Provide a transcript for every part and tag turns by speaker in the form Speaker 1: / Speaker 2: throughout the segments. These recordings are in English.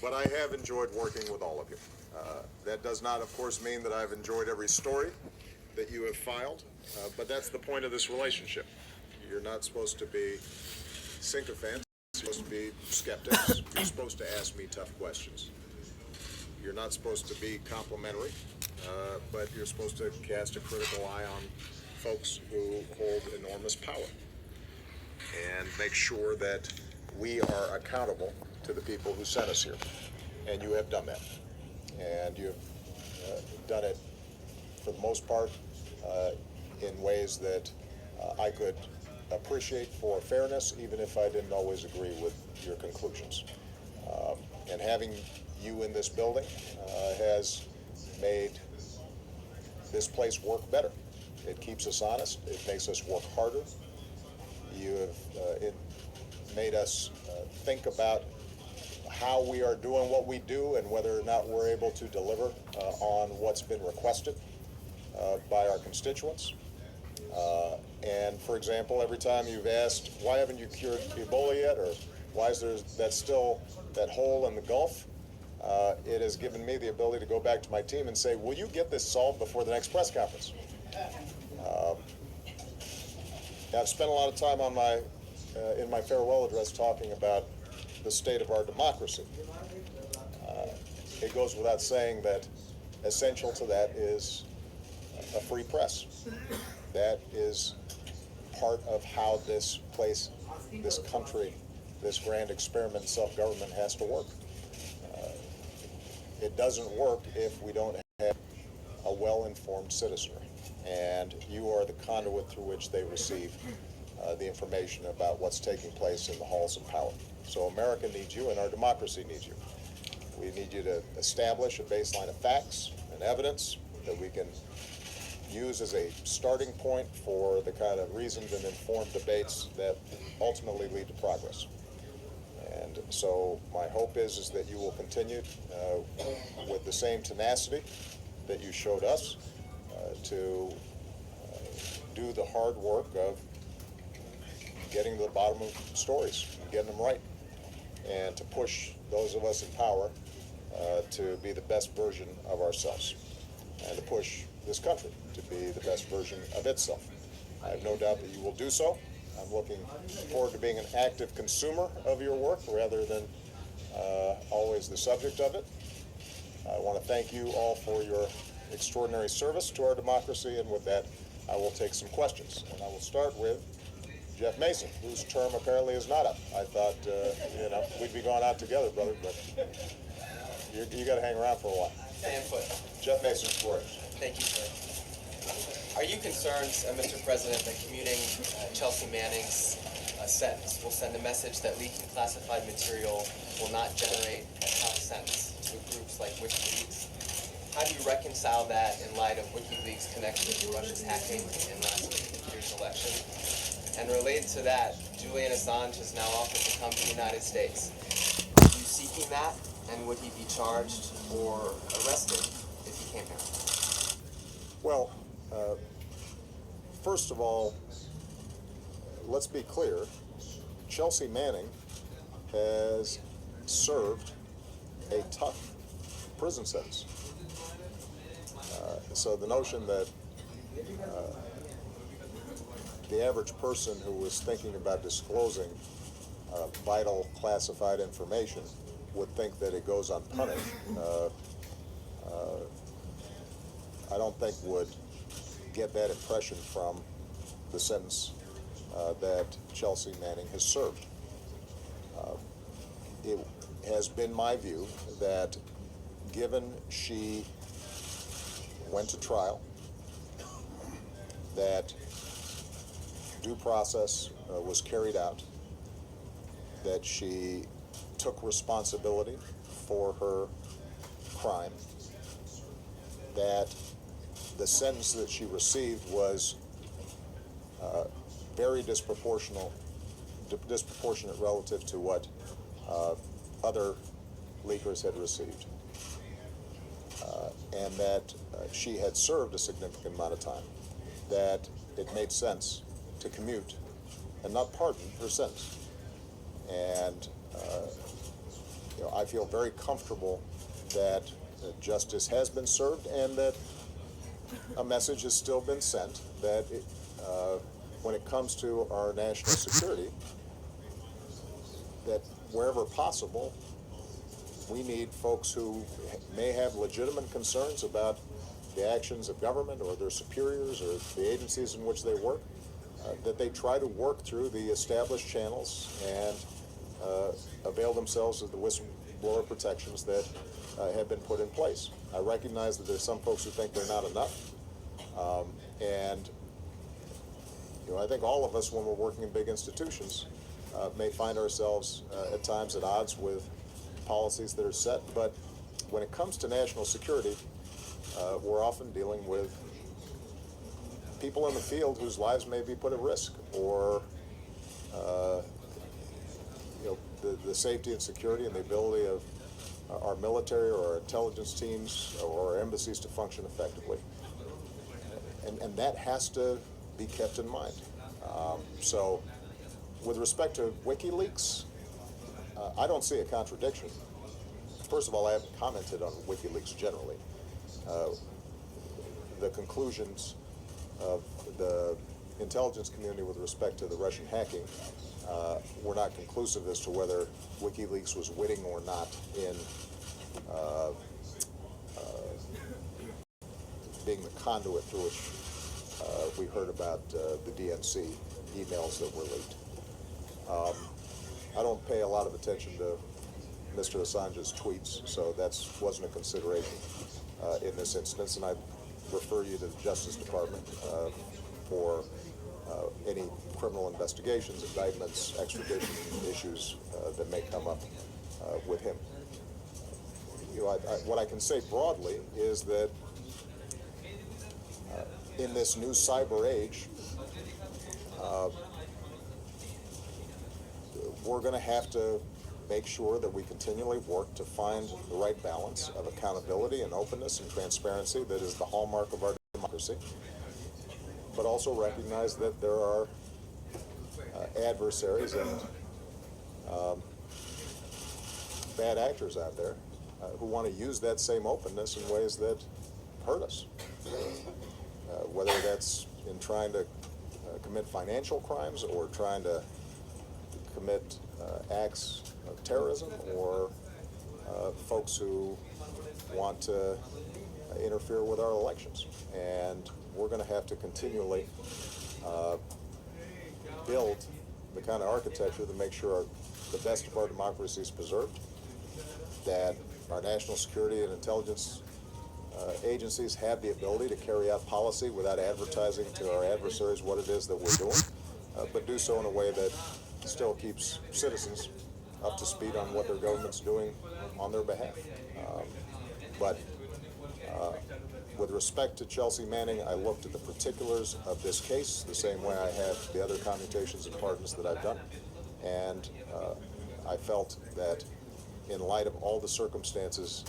Speaker 1: but I have enjoyed working with all of you. That does not, of course, mean that I've enjoyed every story that you have filed, but that's the point of this relationship. You're not supposed to be sycophants. You're supposed to be skeptics. You're supposed to ask me tough questions. You're not supposed to be complimentary, but you're supposed to cast a critical eye on folks who hold enormous power and make sure that we are accountable to the people who sent us here. And you have done that. And you've done it, for the most part, in ways that I could appreciate for fairness, even if I didn't always agree with your conclusions. And having you in this building has made this place work better. It keeps us honest. It makes us work harder. You have made us think about how we are doing what we do and whether or not we're able to deliver on what's been requested by our constituents. And for example, every time you've asked, why haven't you cured Ebola yet, or why is there that hole in the Gulf, it has given me the ability to go back to my team and say, will you get this solved before the next press conference? I've spent a lot of time on in my farewell address talking about the state of our democracy. It goes without saying that essential to that is a free press. That is part of how this place, this country, this grand experiment in self-government has to work. It doesn't work if we don't have a well-informed citizenry. And you are the conduit through which they receive the information about what's taking place in the halls of power. So America needs you, and our democracy needs you. We need you to establish a baseline of facts and evidence that we can use as a starting point for the kind of reasoned and informed debates that ultimately lead to progress. And so my hope is that you will continue with the same tenacity that you showed us to do the hard work of getting to the bottom of stories, getting them right, and to push those of us in power to be the best version of ourselves, and to push this country to be the best version of itself. I have no doubt that you will do so. I'm looking forward to being an active consumer of your work rather than always the subject of it. I want to thank you all for your extraordinary service to our democracy, and with that, I will take some questions. And I will start with Jeff Mason, whose term apparently is not up. I thought, we'd be going out together, brother, but you got to hang around for a while.
Speaker 2: Stay in put.
Speaker 1: Jeff Mason, yours.
Speaker 2: Thank you, sir. Are you concerned, Mr. President, that commuting Chelsea Manning's sentence will send a message that leaking classified material will not generate a tough sentence with groups like WikiLeaks? How do you reconcile that in light of WikiLeaks' connection to Russia's hacking in last year's election? And related to that, Julian Assange has now offered to come to the United States. Are you seeking that? And would he be charged or arrested if he came here?
Speaker 1: Well, first of all, let's be clear. Chelsea Manning has served a tough prison sentence. So the notion that the average person who was thinking about disclosing vital classified information would think that it goes unpunished, I don't think would get that impression from the sentence that Chelsea Manning has served. It has been my view that given she went to trial, that due process was carried out, that she took responsibility for her crime, that the sentence that she received was very disproportionate relative to what other leakers had received, and that she had served a significant amount of time, that it made sense to commute and not pardon her sentence. And I I feel very comfortable that justice has been served and that a message has still been sent that when it comes to our national security, that wherever possible, we need folks who may have legitimate concerns about the actions of government or their superiors or the agencies in which they work, that they try to work through the established channels and avail themselves of the whistleblower protections that have been put in place. I recognize that there's some folks who think they're not enough, and I think all of us, when we're working in big institutions, may find ourselves at times at odds with policies that are set, but when it comes to national security, we're often dealing with people in the field whose lives may be put at risk, or the safety and security and the ability of our military or our intelligence teams or our embassies to function effectively. And that has to be kept in mind. So with respect to WikiLeaks, I don't see a contradiction. First of all, I haven't commented on WikiLeaks generally. The conclusions of the intelligence community with respect to the Russian hacking were not conclusive as to whether WikiLeaks was witting or not in being the conduit through which we heard about the DNC emails that were leaked. I don't pay a lot of attention to Mr. Assange's tweets, so that wasn't a consideration in this instance, and I refer you to the Justice Department for any criminal investigations, indictments, extradition issues that may come up with him. What I can say broadly is that in this new cyber age, we're going to have to make sure that we continually work to find the right balance of accountability and openness and transparency that is the hallmark of our democracy, but also recognize that there are adversaries and bad actors out there who want to use that same openness in ways that hurt us, whether that's in trying to commit financial crimes or trying to commit acts of terrorism, or folks who want to interfere with our elections. And we're going to have to continually build the kind of architecture that makes sure the best of our democracy is preserved, that our national security and intelligence agencies have the ability to carry out policy without advertising to our adversaries what it is that we're doing, but do so in a way that still keeps citizens up to speed on what their government's doing on their behalf. But with respect to Chelsea Manning, I looked at the particulars of this case the same way I have the other commutations and pardons that I've done, and I felt that in light of all the circumstances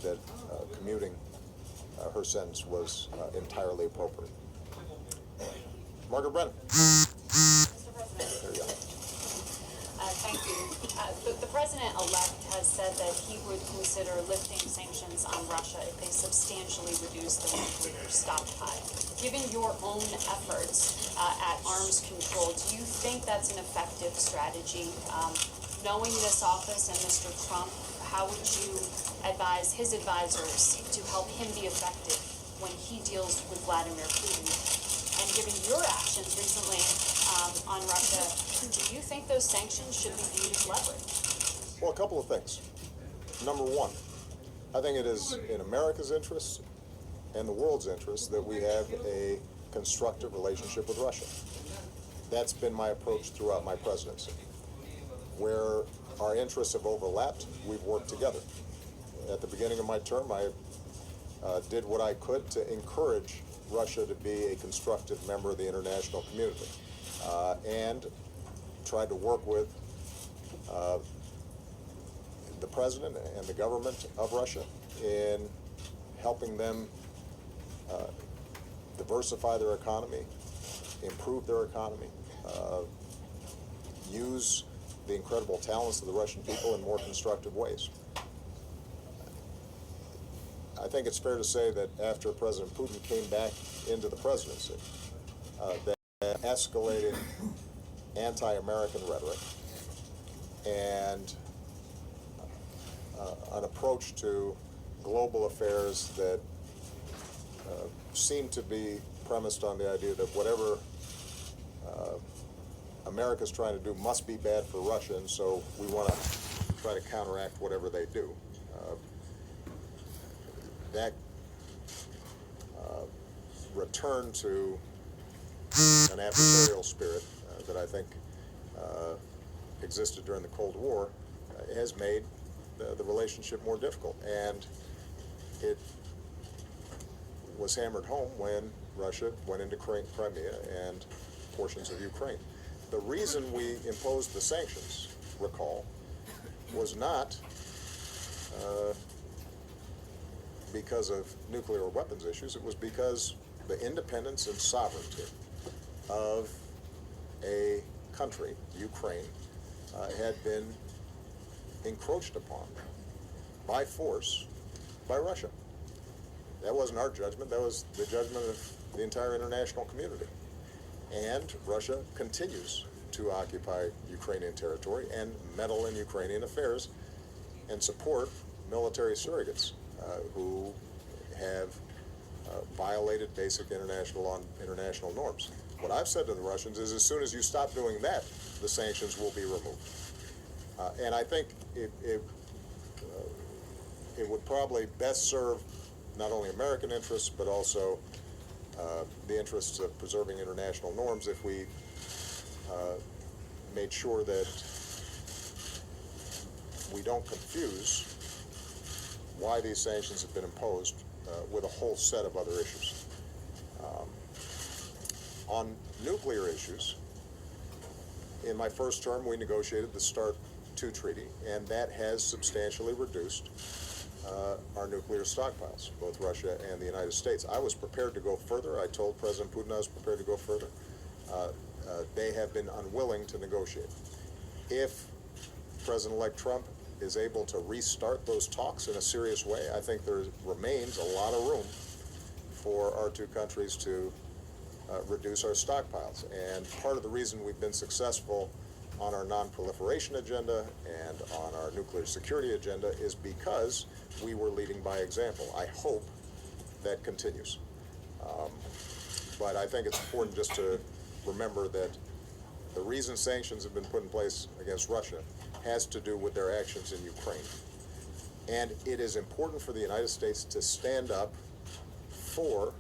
Speaker 1: that commuting her sentence was entirely appropriate. Margaret Brennan.
Speaker 3: Mr. President.
Speaker 1: There you go.
Speaker 3: Thank you. The President-elect has said that he would consider lifting sanctions on Russia if they substantially reduce the nuclear stockpile. Given your own efforts at arms control, do you think that's an effective strategy? Knowing this office and Mr. Trump, how would you advise his advisors to help him be effective when he deals with Vladimir Putin? And given your actions recently on Russia, do you think those sanctions should be viewed as leverage?
Speaker 1: Well, a couple of things. Number one, I think it is in America's interest and the world's interest that we have a constructive relationship with Russia. That's been my approach throughout my presidency. Where our interests have overlapped, we've worked together. At the beginning of my term, I did what I could to encourage Russia to be a constructive member of the international community, and tried to work with the president and the government of Russia in helping them diversify their economy, improve their economy, use the incredible talents of the Russian people in more constructive ways. I think it's fair to say that after President Putin came back into the presidency, that escalated anti-American rhetoric and an approach to global affairs that seemed to be premised on the idea that whatever America's trying to do must be bad for Russia, and so we want to try to counteract whatever they do. That return to an adversarial spirit that I think existed during the Cold War has made the relationship more difficult, and it was hammered home when Russia went into Crimea and portions of Ukraine. The reason we imposed the sanctions, recall, was not because of nuclear weapons issues. It was because the independence and sovereignty of a country, Ukraine, had been encroached upon by force by Russia. That wasn't our judgment. That was the judgment of the entire international community. And Russia continues to occupy Ukrainian territory and meddle in Ukrainian affairs and support military surrogates who have violated basic international law and international norms. What I've said to the Russians is, as soon as you stop doing that, the sanctions will be removed. And I think it would probably best serve not only American interests, but also the interests of preserving international norms if we made sure that we don't confuse why these sanctions have been imposed with a whole set of other issues. On nuclear issues, in my first term, we negotiated the START II treaty, and that has substantially reduced our nuclear stockpiles, both Russia and the United States. I was prepared to go further. I told President Putin I was prepared to go further. They have been unwilling to negotiate. If President-elect Trump is able to restart those talks in a serious way, I think there remains a lot of room for our two countries to reduce our stockpiles. And part of the reason we've been successful on our non-proliferation agenda and on our nuclear security agenda is because we were leading by example. I hope that continues. But I think it's important just to remember that the reason sanctions have been put in place against Russia has to do with their actions in Ukraine. And it is important for the United States to stand up for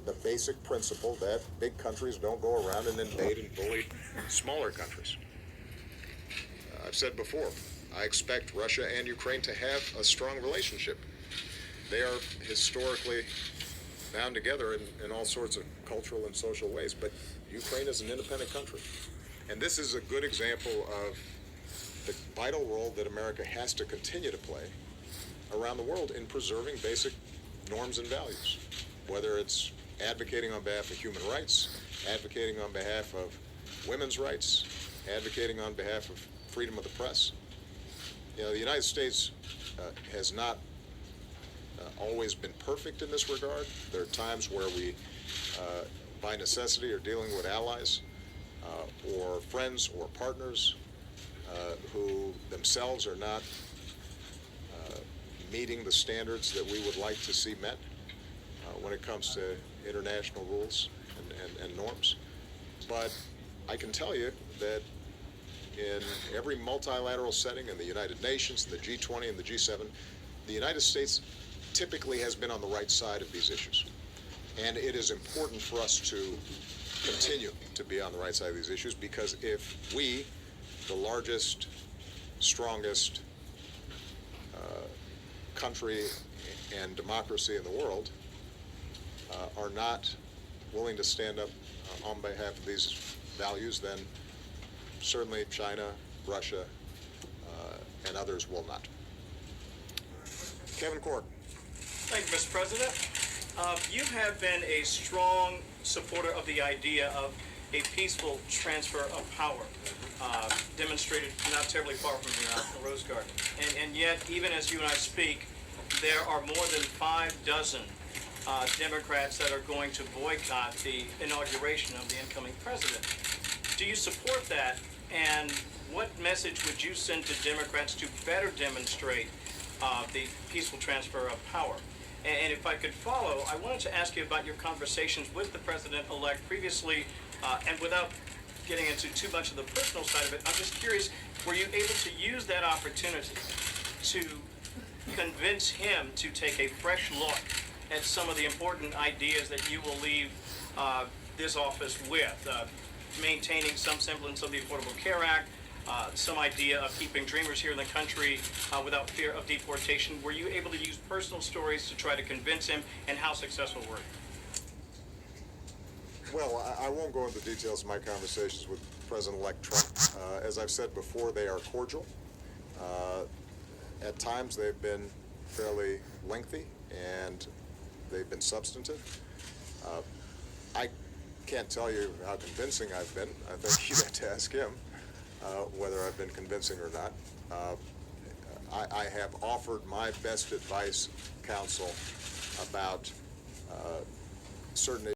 Speaker 1: the basic principle that big countries don't go around and invade and bully smaller countries. I've said before, I expect Russia and Ukraine to have a strong relationship. They are historically bound together in all sorts of cultural and social ways, but Ukraine is an independent country. And this is a good example of the vital role that America has to continue to play around the world in preserving basic norms and values, whether it's advocating on behalf of human rights, advocating on behalf of women's rights, advocating on behalf of freedom of the press. You know, the United States has not always been perfect in this regard. There are times where we, by necessity, are dealing with allies or friends or partners who themselves are not meeting the standards that we would like to see met when it comes to international rules and norms. But I can tell you that in every multilateral setting, in the United Nations, in the G20 and the G7, the United States typically has been on the right side of these issues. And it is important for us to continue to be on the right side of these issues, because if we, the largest, strongest country and democracy in the world, are not willing to stand up on behalf of these values, then certainly China, Russia, and others will not. Kevin Corke.
Speaker 4: Thank you, Mr. President. You have been a strong supporter of the idea of a peaceful transfer of power. demonstrated not terribly far from here, the Rose Garden. And yet, even as you and I speak, there are more than 6 Democrats that are going to boycott the inauguration of the incoming president. Do you support that? And what message would you send to Democrats to better demonstrate the peaceful transfer of power? And if I could follow, I wanted to ask you about your conversations with the president-elect previously, and without getting into too much of the personal side of it, I'm just curious, were you able to use that opportunity to convince him to take a fresh look at some of the important ideas that you will leave this office with, maintaining some semblance of the Affordable Care Act, some idea of keeping dreamers here in the country without fear of deportation? Were you able to use personal stories to try to convince him, and how successful were you?
Speaker 1: Well, I won't go into details of my conversations with President-elect Trump. As I've said before, they are cordial. At times, they've been fairly lengthy, and they've been substantive. I can't tell you how convincing I've been. I think you'd have to ask him whether I've been convincing or not. I have offered my best advice, counsel, about certain